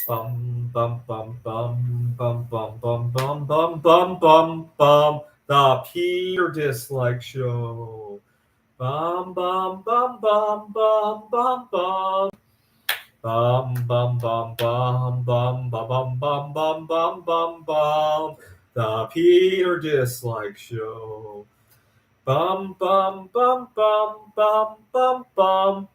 Bum bum bum bum bum bum bum bum bum bum bum bum. The Peter Dislike Show. Bum bum bum bum bum bum bum. Bum bum bum bum bum bum bum bum bum bum bum. The Peter Dislike Show. Bum bum bum bum bum bum bum.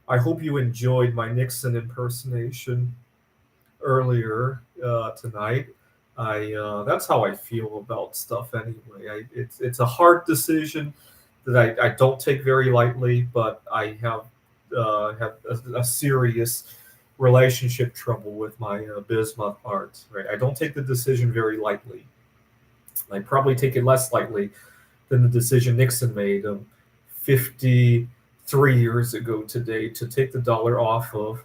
I hope you enjoyed my Nixon impersonation earlier tonight. I That's how I feel about stuff anyway. It's a hard decision that I don't take very lightly, but I have a serious relationship trouble with my bismuth art. Right, I don't take the decision very lightly. I probably take it less lightly than the decision Nixon made 53 years ago today to take the dollar off of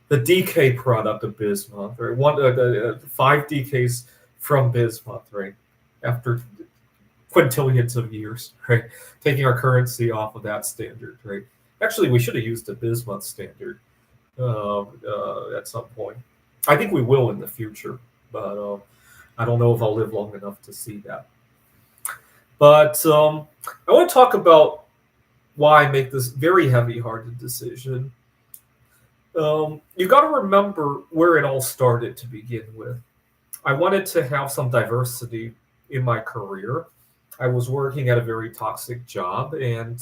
the DK product of bismuth, right? Five DKs from bismuth, right? After quintillions of years, right? Taking our currency off of that standard, right? Actually, we should have used the bismuth standard at some point. I think we will in the future, but I don't know if I'll live long enough to see that. But I want to talk about why I make this very heavy-hearted decision. You got to remember where it all started to begin with. I wanted to have some diversity in my career. I was working at a very toxic job, and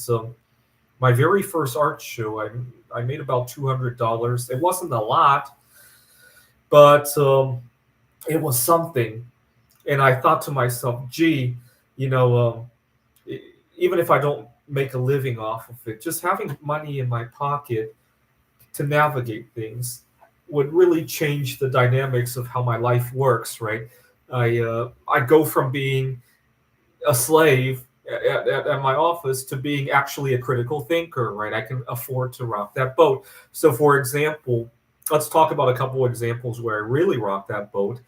my very first art show, I made about $200. It wasn't a lot, but it was something. And I thought to myself, gee, you know, even if I don't make a living off of it, just having money in my pocket to navigate things would really change the dynamics of how my life works, right? I go from being a slave at my office to being actually a critical thinker, right? I can afford to rock that boat. So, for example, let's talk about a couple of examples where I really rocked that boat.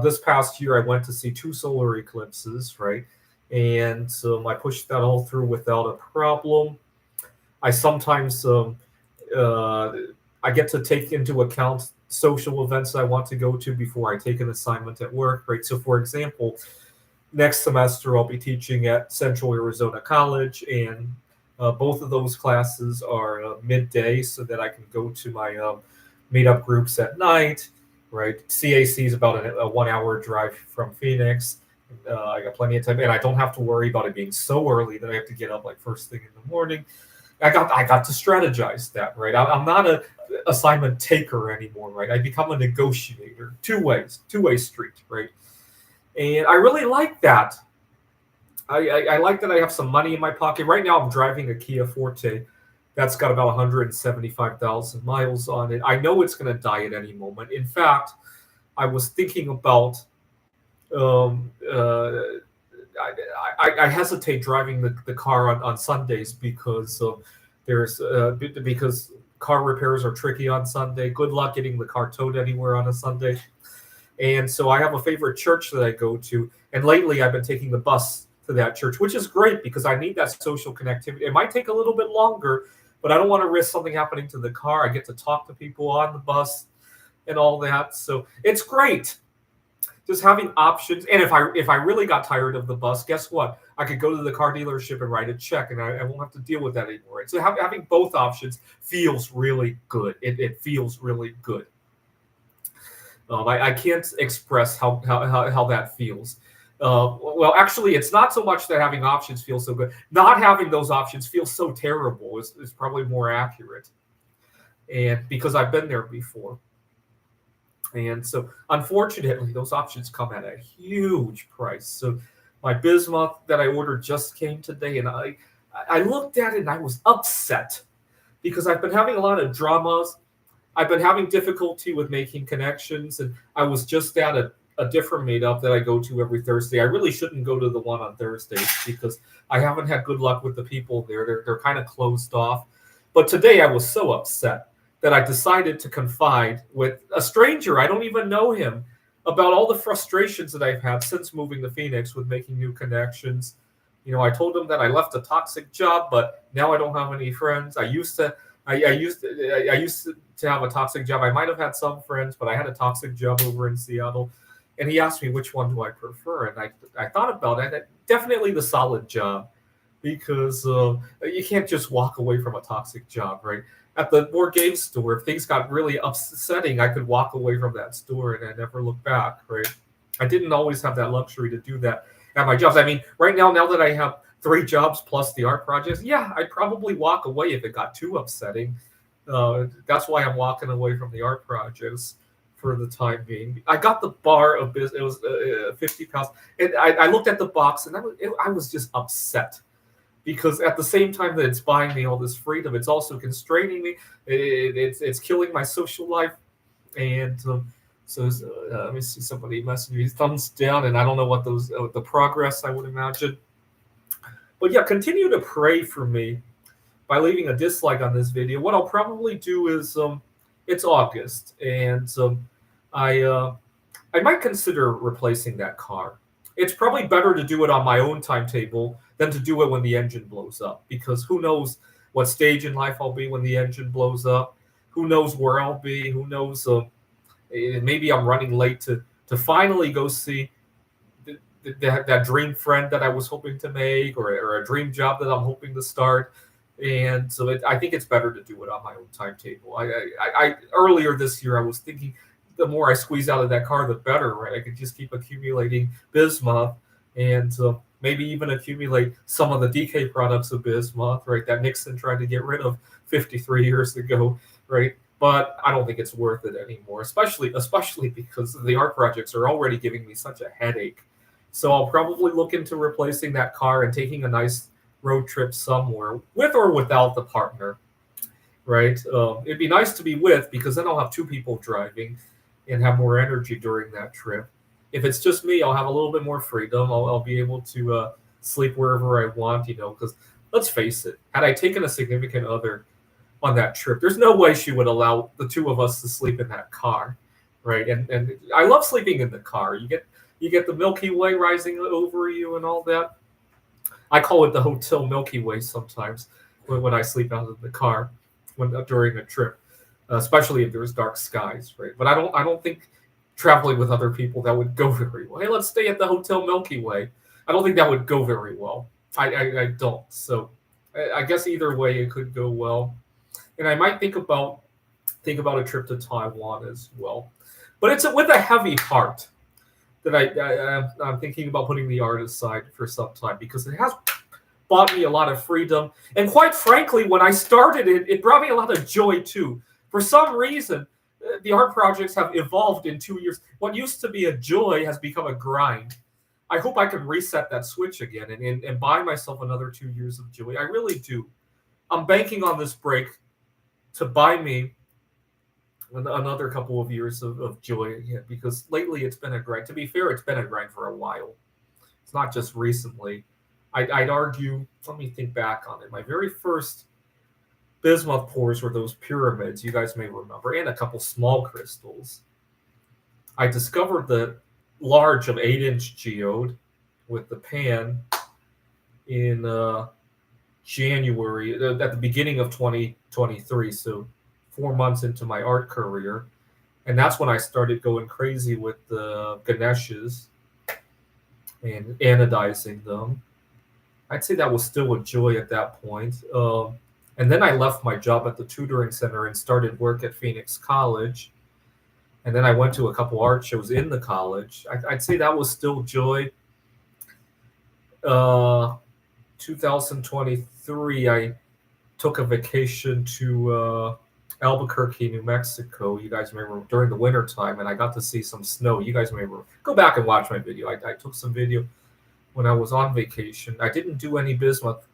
This past year, I went to see two solar eclipses, right? And I pushed that all through without a problem. I sometimes uh, I get to take into account social events I want to go to before I take an assignment at work, right? So, for example, next semester I'll be teaching at Central Arizona College, and both of those classes are midday, so that I can go to my meetup groups at night. Right, CAC is about a 1 hour drive from Phoenix. I got plenty of time, and I don't have to worry about it being so early that I have to get up like first thing in the morning. I got to strategize that, right? I'm not a assignment taker anymore, right? I become a negotiator, two way street, right? And I really like that. I like that I have some money in my pocket. Right now, I'm driving a Kia Forte that's got about 175,000 miles on it. I know it's going to die at any moment. In fact, I was thinking about um, uh, I hesitate driving the car on Sundays because because car repairs are tricky on Sunday. Good luck getting the car towed anywhere on a Sunday. And so I have a favorite church that I go to. And lately I've been taking the bus to that church, which is great because I need that social connectivity. It might take a little bit longer, but I don't want to risk something happening to the car. I get to talk to people on the bus and all that. So it's great. Just having options. And if I really got tired of the bus, guess what? I could go to the car dealership and write a check, and I won't have to deal with that anymore. Right? So having both options feels really good. It feels really good. I can't express how that feels. Well, actually, it's not so much that having options feels so good. Not having those options feels so terrible is probably more accurate. And because I've been there before. And so, unfortunately, those options come at a huge price. So, my bismuth that I ordered just came today, and I looked at it and I was upset because I've been having a lot of dramas. I've been having difficulty with making connections, and I was just at a different meetup that I go to every Thursday. I really shouldn't go to the one on Thursdays because I haven't had good luck with the people there. They're kind of closed off. But today I was so upset that I decided to confide with a stranger. I don't even know him about all the frustrations that I've had since moving to Phoenix with making new connections. I told him that I left a toxic job, but now I don't have any friends. I used to I used to have a toxic job. I might have had some friends, but I had a toxic job over in Seattle. And he asked me which one do I prefer, and I thought about it. Definitely the solid job, because you can't just walk away from a toxic job, right? At the board game store, if things got really upsetting, I could walk away from that store and I never look back, right? I didn't always have that luxury to do that at my jobs. I mean, right now that I have 3 jobs plus the art projects, yeah, I'd probably walk away if it got too upsetting. That's why I'm walking away from the art projects for the time being. I got the bar of business. It was 50 pounds. And I looked at the box and I was just upset, because at the same time that it's buying me all this freedom, it's also constraining me. It's killing my social life. And let me see, somebody messaged me thumbs down, and I don't know what those the progress, I would imagine. But yeah, continue to pray for me by leaving a dislike on this video. What I'll probably do is it's August, and I might consider replacing that car. It's probably better to do it on my own timetable than to do it when the engine blows up, because who knows what stage in life I'll be when the engine blows up. Who knows where I'll be? Who knows? Maybe I'm running late to finally go see that dream friend that I was hoping to make, or a dream job that I'm hoping to start. And so I think it's better to do it on my own timetable. I earlier this year, I was thinking the more I squeeze out of that car, the better, right? I could just keep accumulating bismuth, and maybe even accumulate some of the DK products of bismuth, right? That Nixon tried to get rid of 53 years ago, right? But I don't think it's worth it anymore, especially because the art projects are already giving me such a headache. So I'll probably look into replacing that car and taking a nice road trip somewhere, with or without the partner, right? It'd be nice to be with, because then I'll have 2 people driving and have more energy during that trip. If it's just me, I'll have a little bit more freedom. I'll be able to sleep wherever I want, because let's face it, had I taken a significant other on that trip, there's no way she would allow the 2 of us to sleep in that car, right? And I love sleeping in the car. You get the Milky Way rising over you and all that. I call it the Hotel Milky Way sometimes when I sleep out of the car during a trip, especially if there's dark skies, right? But I don't think traveling with other people, that would go very well. Hey, let's stay at the Hotel Milky Way. I don't think that would go very well. I don't. So I guess either way it could go well. And I might think about a trip to Taiwan as well. But it's with a heavy heart that I'm thinking about putting the art aside for some time, because it has bought me a lot of freedom. And quite frankly, when I started it brought me a lot of joy too. For some reason, the art projects have evolved in 2 years. What used to be a joy has become a grind. I hope I can reset that switch again and buy myself another 2 years of joy. I really do. I'm banking on this break to buy me another couple of years of joy again, because lately it's been a grind. To be fair, it's been a grind for a while. It's not just recently. I'd argue, let me think back on it. My very first bismuth pours were those pyramids, you guys may remember, and a couple small crystals. I discovered the large of 8-inch geode with the pan in January, at the beginning of 2023, so 4 months into my art career. And that's when I started going crazy with the Ganeshas and anodizing them. I'd say that was still a joy at that point. And then I left my job at the tutoring center and started work at Phoenix College. And then I went to a couple art shows in the college. I'd say that was still joy. 2023, I took a vacation to Albuquerque, New Mexico. You guys remember, during the winter time, and I got to see some snow. You guys remember, go back and watch my video. I took some video when I was on vacation. I didn't do any bismuth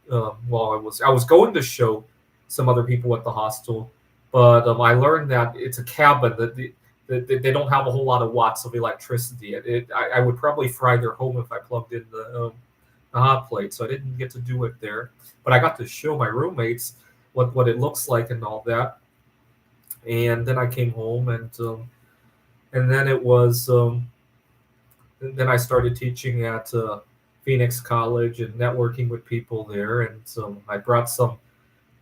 while I was going to show some other people at the hostel, but I learned that it's a cabin that they don't have a whole lot of watts of electricity. I would probably fry their home if I plugged in the hot plate, so I didn't get to do it there. But I got to show my roommates what it looks like and all that. And then I came home, and then it was then I started teaching at Phoenix College and networking with people there, and I brought some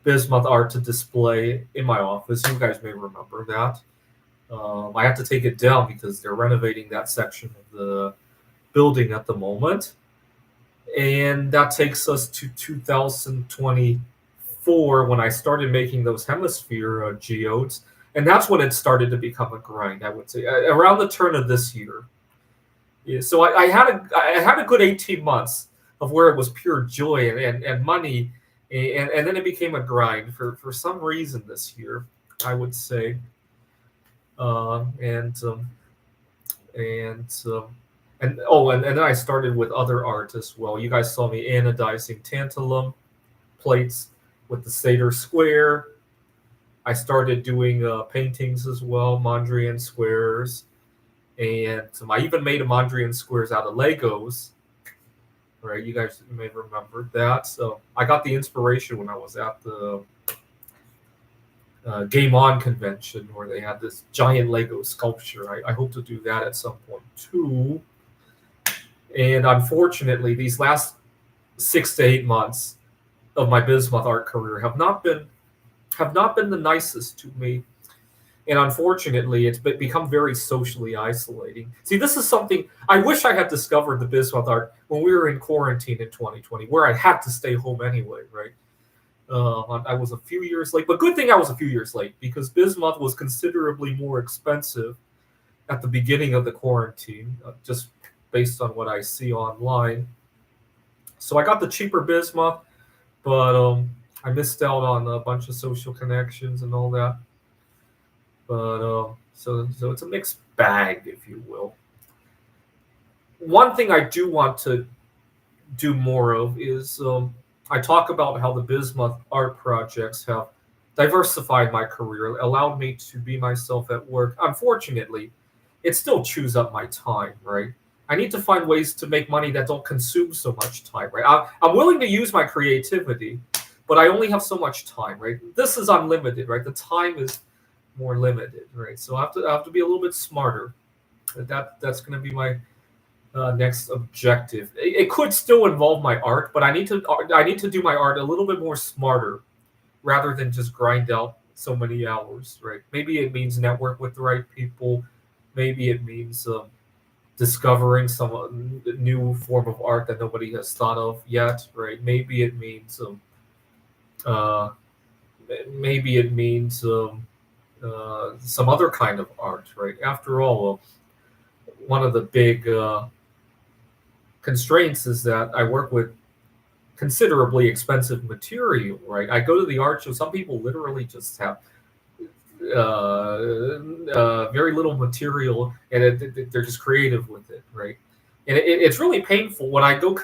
bismuth art to display in my office. You guys may remember that. I have to take it down because they're renovating that section of the building at the moment. And that takes us to 2024 when I started making those hemisphere geodes. And that's when it started to become a grind, I would say, around the turn of this year. Yeah, so I had a good 18 months of where it was pure joy and money, and then it became a grind for some reason this year, I would say. Uh, and and and then I started with other art as well. You guys saw me anodizing tantalum plates with the Seder square. I started doing paintings as well, Mondrian squares, and I even made a Mondrian squares out of Legos. Right, you guys may remember that. So I got the inspiration when I was at the Game On convention where they had this giant Lego sculpture. I hope to do that at some point too. And unfortunately, these last 6 to 8 months of my bismuth art career have not been the nicest to me. And unfortunately, it's become very socially isolating. See, this is something I wish I had discovered the bismuth art when we were in quarantine in 2020, where I had to stay home anyway, right? I was a few years late, but good thing I was a few years late because bismuth was considerably more expensive at the beginning of the quarantine, just based on what I see online. So I got the cheaper bismuth, but I missed out on a bunch of social connections and all that. But so it's a mixed bag, if you will. One thing I do want to do more of is I talk about how the bismuth art projects have diversified my career, allowed me to be myself at work. Unfortunately, it still chews up my time, right? I need to find ways to make money that don't consume so much time, right? I'm willing to use my creativity, but I only have so much time, right? This is unlimited, right? The time is more limited, right? So I have to be a little bit smarter. That's going to be my next objective. It could still involve my art, but I need to do my art a little bit more smarter rather than just grind out so many hours, right? Maybe it means network with the right people. Maybe it means discovering some new form of art that nobody has thought of yet, right? Uh, maybe it means some other kind of art, right? After all, one of the big constraints is that I work with considerably expensive material, right? I go to the art show. Some people literally just have very little material, and they're just creative with it, right? And it's really painful when I go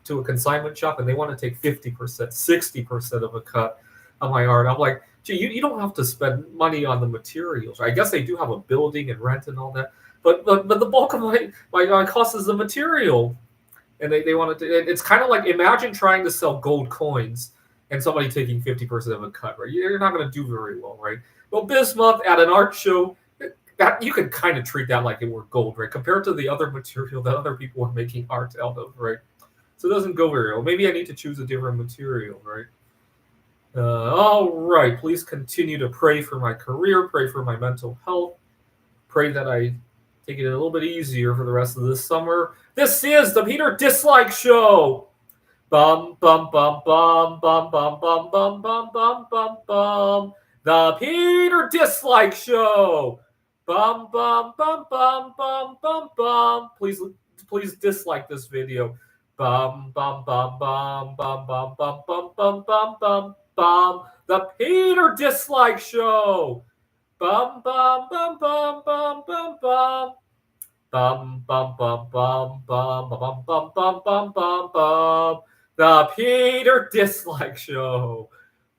to a consignment shop and they want to take 50%, 60% of a cut of my art. I'm like, gee, you don't have to spend money on the materials. I guess they do have a building and rent and all that, but the bulk of my cost is the material. And they wanted to. It's kind of like imagine trying to sell gold coins and somebody taking 50% of a cut, right? You're not going to do very well, right? Well, bismuth at an art show, that you can kind of treat that like it were gold, right? Compared to the other material that other people are making art out of, right? So it doesn't go very well. Maybe I need to choose a different material, right? All right. Please continue to pray for my career, pray for my mental health, pray that I take it a little bit easier for the rest of this summer. This is the Peter Dislike Show. Bum bum bum bum bum bum bum bum bum bum bum bum. The Peter Dislike Show. Bum bum bum bum bum bum bum. Please dislike this video. Bum bum bum bum bum bum bum bum bum bum bum bum. The Peter Dislike Show. Bum bum bum bum bum bum bum. Bum bum bum bum bum bum bum bum bum bum bum. The Peter Dislike Show.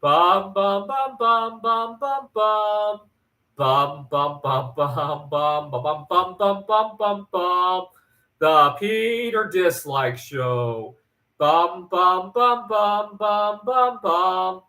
Bum bum bum bum bum bum bum. Bum bum bum bum bum bum bum bum bum bum bum. The Peter Dislike Show. Bum bum bum bum bum bum bum.